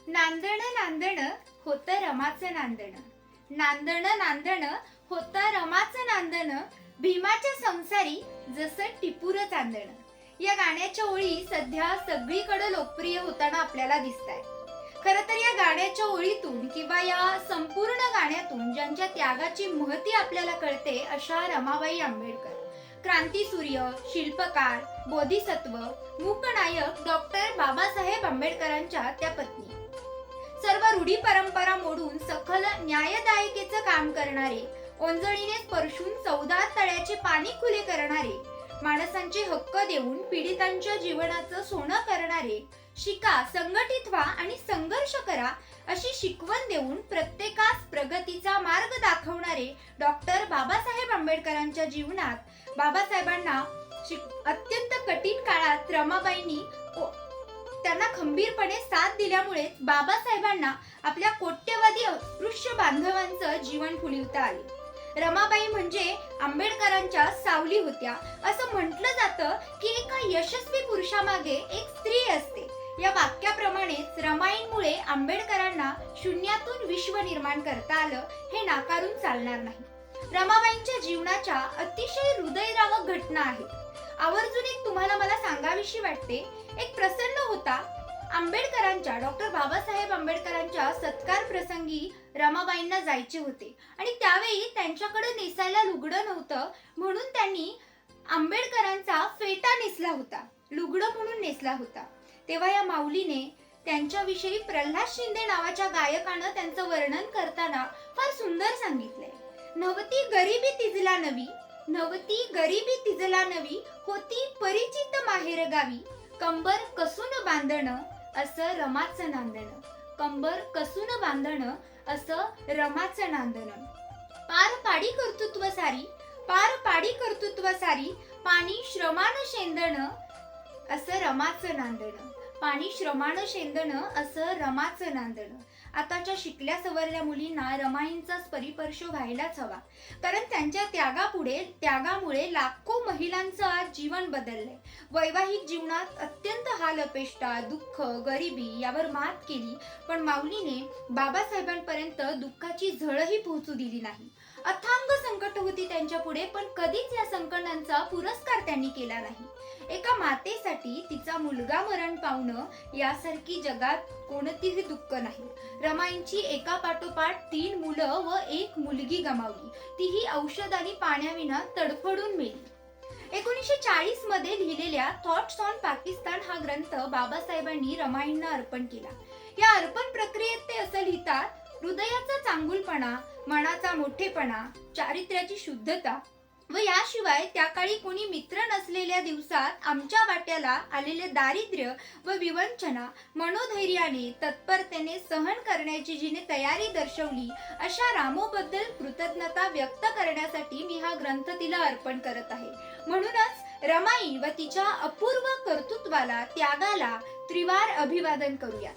नांदण नांदण होतं रमाचं नांदण, नांदण नांदण होतं रमाचं नांदण, भीमाच्या संसारी जसं टिपूर चांदण. या गाण्याच्या ओळी सध्या सगळीकडे लोकप्रिय होताना आपल्याला दिसतायत. खर तर या गाण्याच्या ओळीतून किंवा या संपूर्ण गाण्यातून ज्यांच्या त्यागाची महती आपल्याला कळते अशा रमाबाई आंबेडकर, क्रांतीसूर्य, शिल्पकार, बोधिसत्व, मूकनायक डॉक्टर बाबासाहेब आंबेडकरांच्या त्या पत्नी. सर्व रूढी परंपरा मोडून सखल न्यायदायिकेचं काम करणारे, ओंजळीने स्पर्शून 14 तळ्याचे पाणी खुले करणारे, माणसांचे हक्क देऊन पीडितांच्या जीवनाचं सोनं करणारे, शिका, संघटित व्हा आणि संघर्ष करा अशी शिकवण देऊन प्रत्येकास प्रगतीचा मार्ग दाखवणारे डॉक्टर बाबासाहेब आंबेडकरांच्या जीवनात बाबासाहेबांना अत्यंत कठीण काळात रमाबाईंनी त्यांना खंबीरपणे साथ दिल्यामुळे बाबासाहेबांना आपल्या कोट्यवधी अस्पृश्य बांधवांचं जीवन फुलवता आले. रमाबाई म्हणजे आंबेडकरांच्या सावली होत्या. असं म्हटलं जातं की एका यशस्वी पुरुषामागे एक स्त्री असते. या वाक्याप्रमाणेच रमाईंमुळे आंबेडकरांना शून्यातून विश्व निर्माण करता आलं हे नाकारून चालणार नाही. रमाबाईंच्या जीवनाच्या अतिशय हृदयद्रावक घटना आहेत. आवर्जून एक तुम्हाला मला सांगावीशी वाटते. एक प्रसंग होता. आंबेडकरांच्या डॉक्टर बाबासाहेब आंबेडकरांच्या सत्कार प्रसंगी रमाबाईंना जायचे होते आणि त्यावेळी त्यांच्याकडे नेसायला लुगडं नव्हतं, म्हणून त्यांनी आंबेडकरांचा फेटा नेसला होता, लुगडं म्हणून नेसला होता. तेव्हा या माऊलीने त्यांच्याविषयी प्रल्हाद शिंदे नावाच्या गायकानं त्यांचं वर्णन करताना फार सुंदर सांगितलंय. नवती गरिबी तिजला नवी, नवती गरिबी तिजला नवी, होती परिचित माहेर गावी, कंबर कसून बांधणं असं रमाचं नांदण, कंबर कसून बांधणं असं रमाचं नांदण. पार पाडी कर्तृत्व सारी, पार पाडी कर्तृत्व सारी, पाणी श्रमानं शेंदणं असं रमाचं नांदण, पाणी श्रमानं शेंदणं असं रमाचं नांदण. आताच्या शिकल्या सवरल्या मुलींना रमाईंचाच परिपर्श व्हायलाच हवा, कारण त्यांच्या त्यागामुळे लाखो महिलांचं आज जीवन बदललंय. वैवाहिक जीवनात अत्यंत हाल अपेष्टा, दुःख, गरिबी यावर मात केली, पण माऊलीने बाबासाहेबांपर्यंत दुःखाची झळही पोहोचू दिली नाही. अथांग संकट होती त्यांच्या पुढे, पण कधीच या संकटांचा पुरस्कार त्यांनी केला नाही. एका मातेसाठी तिचा मुलगा मरण पावणं यासारखी जगात कोणतीही दुःख नाही. रमाईंची एका पाठोपाठ 3 मुलं व 1 मुलगी गमावली, तीही औषध आणि पाण्याविना तडफडून मेली. 1940 मध्ये लिहिलेल्या थॉट्स ऑन पाकिस्तान हा ग्रंथ बाबासाहेबांनी रमाईंना अर्पण केला. या अर्पण प्रक्रियेत ते असं लिहितात: हृदयाचा चांगुलपणा, मनाचा मोठेपणा, चारित्र्याची शुद्धता व याशिवाय त्या काळी कोणी मित्र नसलेल्या दिवसात आमच्या वाट्याला आलेले दारिद्र्य व विवंचना मनोधैर्याने तत्परतेने सहन करण्याची जिने तयारी दर्शवली, अशा रामोबद्दल कृतज्ञता व्यक्त करण्यासाठी मी हा ग्रंथ तिला अर्पण करत आहे. म्हणूनच रमाई व तिच्या अपूर्व कर्तृत्वाला, त्यागाला त्रिवार अभिवादन करूया.